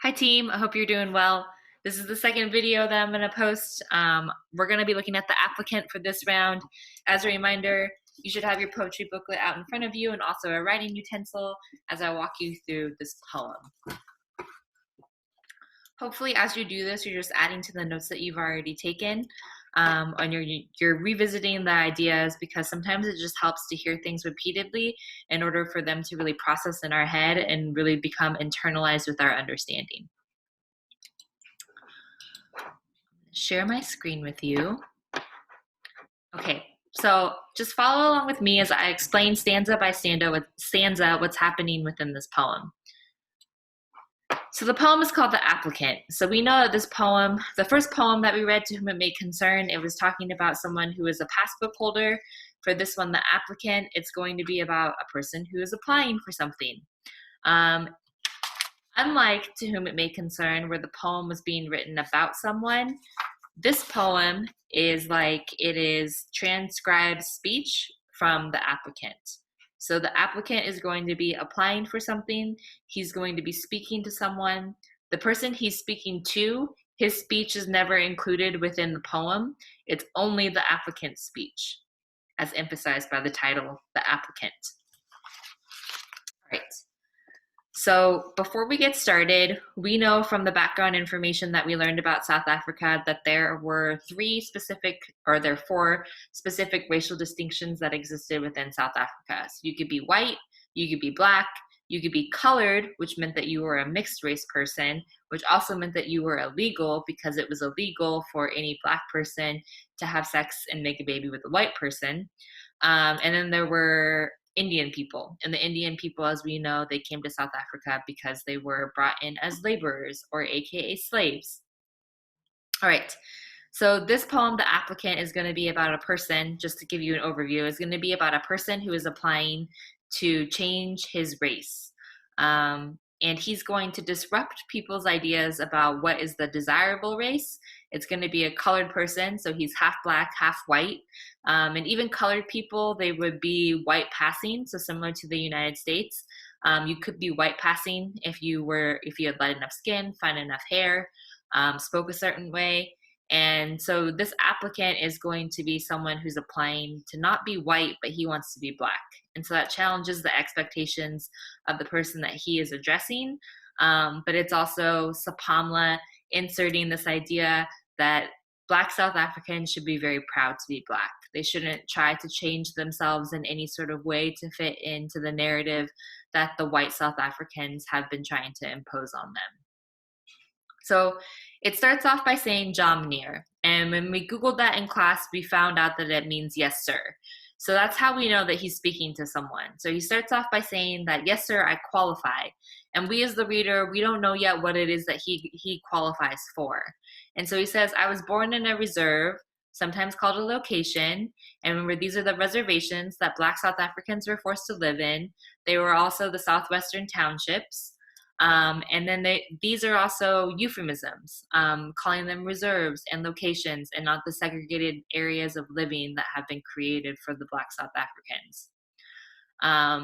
Hi team, I hope you're doing well. This is the second video that I'm going to post. We're going to be looking at the applicant for this round. As a reminder, you should have your poetry booklet out in front of you and also a writing utensil as I walk you through this poem. Hopefully as you do this, you're just adding to the notes that you've already taken. And you're revisiting the ideas because sometimes it just helps to hear things repeatedly in order for them to really process in our head and really become internalized with our understanding. Share my screen with you. Okay, so just follow along with me as I explain stanza by stanza what's happening within this poem. So the poem is called The Applicant. So we know that this poem, the first poem that we read, To Whom It May Concern, it was talking about someone who is a passbook holder. For this one, The Applicant, it's going to be about a person who is applying for something. Unlike To Whom It May Concern, where the poem was being written about someone, this poem is like it is transcribed speech from the applicant. So the applicant is going to be applying for something. He's going to be speaking to someone. The person he's speaking to, his speech is never included within the poem. It's only the applicant's speech, as emphasized by the title, The Applicant. All right. So before we get started, we know from the background information that we learned about South Africa that there were four specific racial distinctions that existed within South Africa. So you could be white, you could be black, you could be colored, which meant that you were a mixed race person, which also meant that you were illegal because it was illegal for any black person to have sex and make a baby with a white person. And then there were Indian people. And the Indian people, as we know, they came to South Africa because they were brought in as laborers, or AKA slaves. All right, so this poem, The Applicant, is going to be about a person, just to give you an overview, is going to be about a person who is applying to change his race. And he's going to disrupt people's ideas about what is the desirable race. It's going to be a colored person, so he's half black, half white. And even colored people, they would be white passing, so similar to the United States. You could be white passing if you had light enough skin, fine enough hair, spoke a certain way. And so this applicant is going to be someone who's applying to not be white, but he wants to be black. And so that challenges the expectations of the person that he is addressing. But it's also Sepamla inserting this idea that Black South Africans should be very proud to be Black. They shouldn't try to change themselves in any sort of way to fit into the narrative that the white South Africans have been trying to impose on them. So it starts off by saying Jamneer. And when we Googled that in class, we found out that it means yes, sir. So that's how we know that he's speaking to someone. So he starts off by saying that, yes, sir, I qualify. And we as the reader, we don't know yet what it is that he qualifies for. And so he says, I was born in a reserve, sometimes called a location. And remember, these are the reservations that Black South Africans were forced to live in. They were also the Southwestern townships. And then these are also euphemisms, calling them reserves and locations and not the segregated areas of living that have been created for the Black South Africans.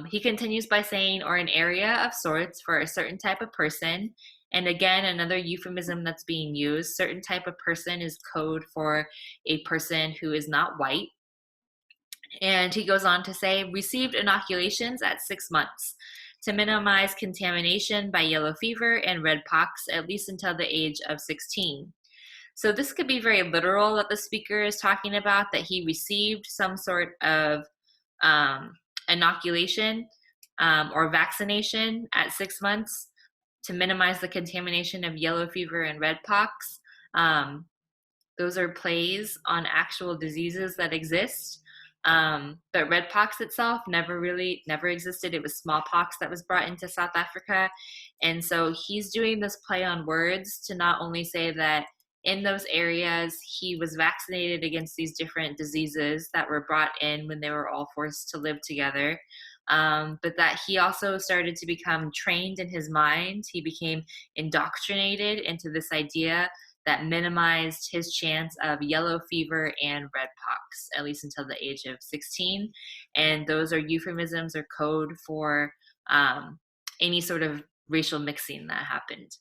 He continues by saying, or an area of sorts for a certain type of person. And again, another euphemism that's being used, certain type of person is code for a person who is not white. And he goes on to say, received inoculations at 6 months to minimize contamination by yellow fever and redpox, at least until the age of 16. So this could be very literal that the speaker is talking about, that he received some sort of inoculation or vaccination at 6 months to minimize the contamination of yellow fever and redpox. Those are plays on actual diseases that exist. But redpox itself never existed. It was smallpox that was brought into South Africa. And so he's doing this play on words to not only say that in those areas he was vaccinated against these different diseases that were brought in when they were all forced to live together, but that he also started to become trained in his mind. He became indoctrinated into this idea that minimized his chance of yellow fever and redpox, at least until the age of 16. And those are euphemisms or code for any sort of racial mixing that happened.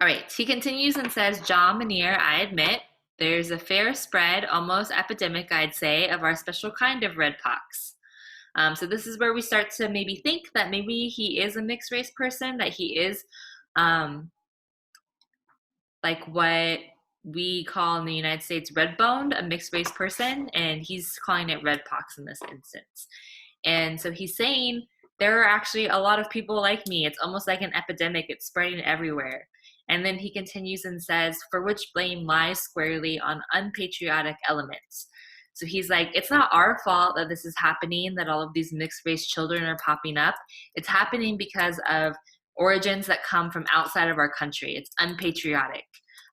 All right, he continues and says, John Manier, I admit, there's a fair spread, almost epidemic, I'd say, of our special kind of redpox. So this is where we start to maybe think that maybe he is a mixed race person, that he is like what we call in the United States red boned, a mixed race person, and he's calling it redpox in this instance. And so he's saying there are actually a lot of people like me. It's almost like an epidemic, it's spreading everywhere. And then he continues and says, for which blame lies squarely on unpatriotic elements. So he's like, it's not our fault that this is happening, that all of these mixed race children are popping up. It's happening because of origins that come from outside of our country. It's unpatriotic.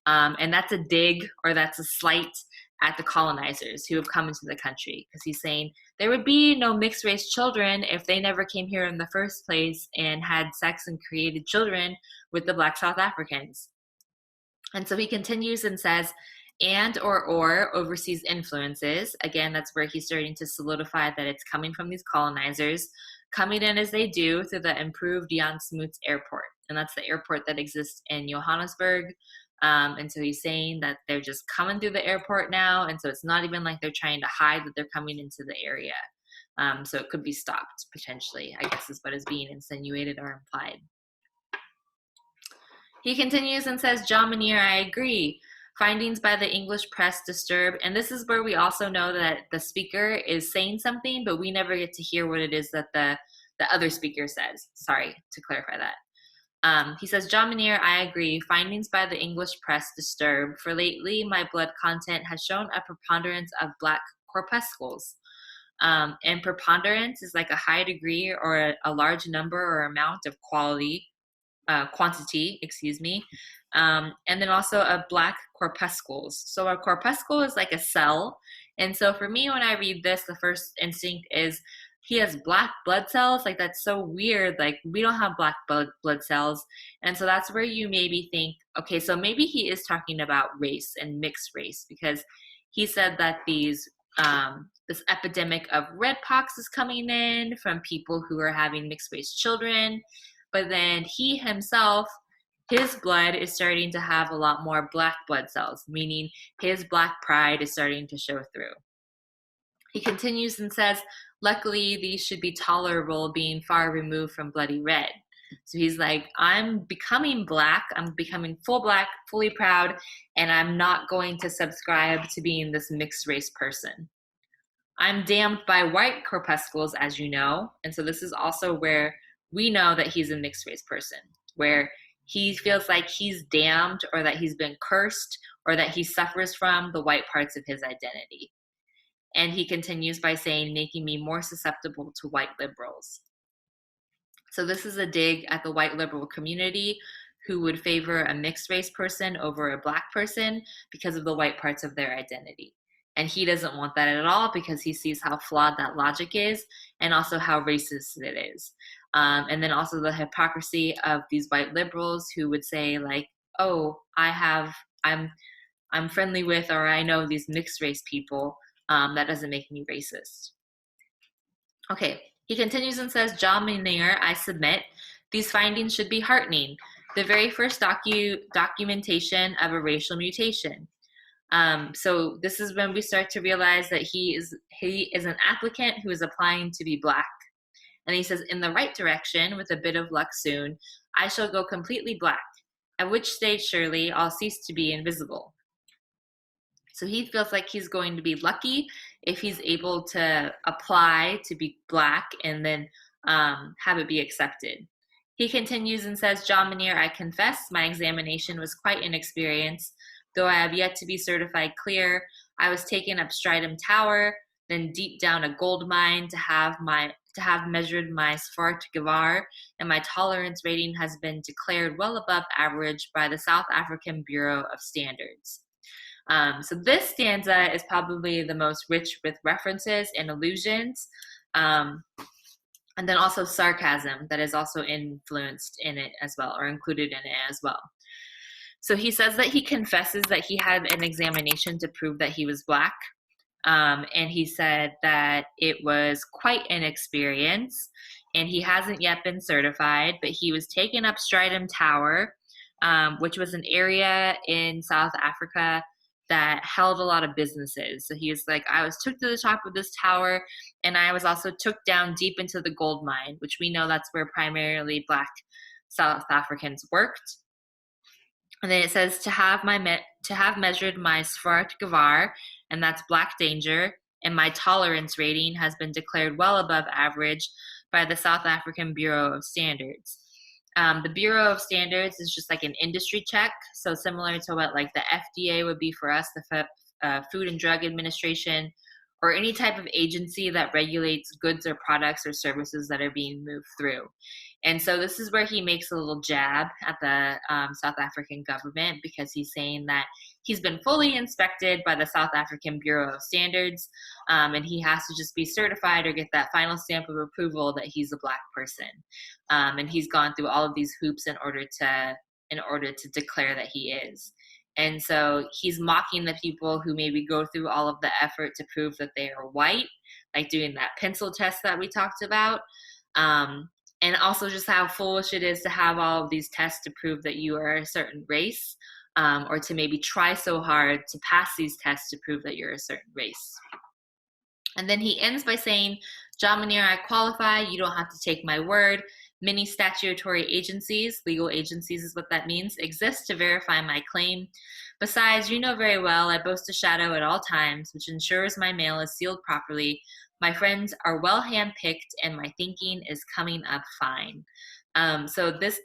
And that's a dig, or that's a slight at the colonizers who have come into the country, because he's saying there would be no mixed race children if they never came here in the first place and had sex and created children with the Black South Africans. And so he continues and says, and or overseas influences. Again, that's where he's starting to solidify that it's coming from these colonizers, coming in as they do through the improved Jan Smuts Airport. And that's the airport that exists in Johannesburg. And so he's saying that they're just coming through the airport now. And so it's not even like they're trying to hide that they're coming into the area. So it could be stopped potentially, I guess is what is being insinuated or implied. He continues and says, John Manier, I agree. Findings by the English press disturb. And this is where we also know that the speaker is saying something, but we never get to hear what it is that the other speaker says. Sorry to clarify that. He says, John Manier, I agree. Findings by the English press disturb. For lately, my blood content has shown a preponderance of black corpuscles. And preponderance is like a high degree or a large number or amount of quantity, and then also a black corpuscles. So a corpuscle is like a cell. And so for me, when I read this, the first instinct is he has black blood cells. Like, that's so weird. Like, we don't have black blood cells. And so that's where you maybe think, okay, so maybe he is talking about race and mixed race, because he said that these this epidemic of redpox is coming in from people who are having mixed race children. But then he himself, his blood is starting to have a lot more black blood cells, meaning his black pride is starting to show through. He continues and says, luckily, these should be tolerable, being far removed from bloody red. So he's like, I'm becoming black, I'm becoming full black, fully proud, and I'm not going to subscribe to being this mixed race person. I'm damned by white corpuscles, as you know. And so this is also where we know that he's a mixed race person, where he feels like he's damned, or that he's been cursed, or that he suffers from the white parts of his identity. And he continues by saying, making me more susceptible to white liberals. So this is a dig at the white liberal community who would favor a mixed race person over a black person because of the white parts of their identity. And he doesn't want that at all, because he sees how flawed that logic is, and also how racist it is. And then also the hypocrisy of these white liberals who would say, like, oh, I'm friendly with, or I know these mixed race people. That doesn't make me racist. Okay, he continues and says, John Manier, I submit, these findings should be heartening. The very first documentation of a racial mutation. So this is when we start to realize that he is an applicant who is applying to be black. And he says, in the right direction, with a bit of luck soon, I shall go completely black, at which stage surely I'll cease to be invisible. So he feels like he's going to be lucky if he's able to apply to be black and then have it be accepted. He continues and says, John Manier, I confess my examination was quite inexperienced, though I have yet to be certified clear. I was taken up Stridham Tower, then deep down a gold mine to have measured my Swartgevaar, and my tolerance rating has been declared well above average by the South African Bureau of Standards. So this stanza is probably the most rich with references and allusions, and then also sarcasm that is also influenced in it as well, or included in it as well. So he says that he confesses that he had an examination to prove that he was black, and he said that it was quite an experience, and he hasn't yet been certified, but he was taken up Stridham Tower, which was an area in South Africa that held a lot of businesses. So he was like, I was took to the top of this tower, and I was also took down deep into the gold mine, which we know that's where primarily Black South Africans worked. And then it says to have measured my Swart Gevaar, and that's black danger, and my tolerance rating has been declared well above average by the South African Bureau of Standards. The Bureau of Standards is just like an industry check, so similar to what like the FDA would be for us, the Food and Drug Administration, or any type of agency that regulates goods or products or services that are being moved through. And so this is where he makes a little jab at the South African government, because he's saying that he's been fully inspected by the South African Bureau of Standards, and he has to just be certified or get that final stamp of approval that he's a Black person. And he's gone through all of these hoops in order to declare that he is. And so he's mocking the people who maybe go through all of the effort to prove that they are white, like doing that pencil test that we talked about. And also just how foolish it is to have all of these tests to prove that you are a certain race, or to maybe try so hard to pass these tests to prove that you're a certain race. And then he ends by saying, John Muneer, I qualify, you don't have to take my word. Many statutory agencies, legal agencies is what that means, exist to verify my claim. Besides, you know very well I boast a shadow at all times, which ensures my mail is sealed properly. My friends are well handpicked, and my thinking is coming up fine. So this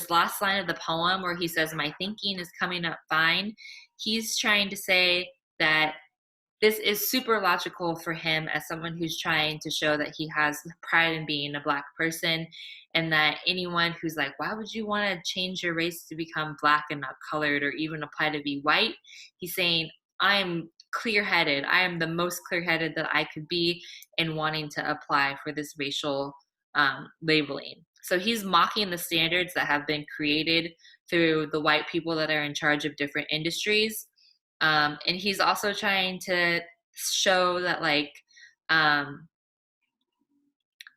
last line of the poem where he says, my thinking is coming up fine, he's trying to say that this is super logical for him as someone who's trying to show that he has pride in being a Black person, and that anyone who's like, why would you want to change your race to become Black and not colored or even apply to be white? He's saying, I'm clear-headed. I am the most clear-headed that I could be in wanting to apply for this racial labeling. So he's mocking the standards that have been created through the white people that are in charge of different industries. And he's also trying to show that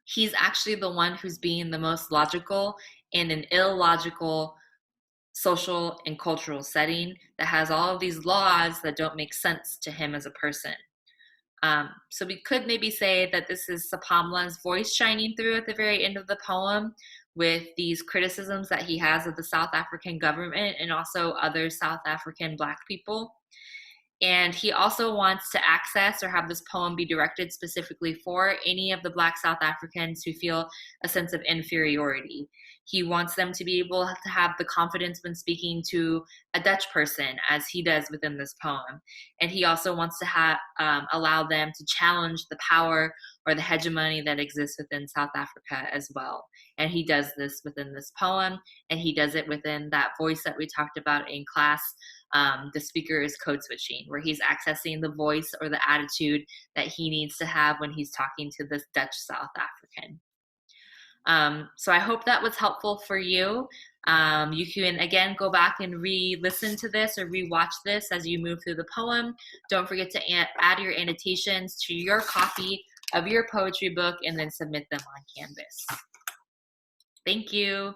he's actually the one who's being the most logical in an illogical social and cultural setting that has all of these laws that don't make sense to him as a person. So we could maybe say that this is Sepamla's voice shining through at the very end of the poem, with these criticisms that he has of the South African government and also other South African Black people. And he also wants to access or have this poem be directed specifically for any of the Black South Africans who feel a sense of inferiority. He wants them to be able to have the confidence when speaking to a Dutch person, as he does within this poem. And he also wants to allow them to challenge the power or the hegemony that exists within South Africa as well. And he does this within this poem, and he does it within that voice that we talked about in class. The speaker is code switching, where he's accessing the voice or the attitude that he needs to have when he's talking to this Dutch South African. So I hope that was helpful for you. You can, again, go back and re-listen to this or re-watch this as you move through the poem. Don't forget to add your annotations to your copy of your poetry book and then submit them on Canvas. Thank you.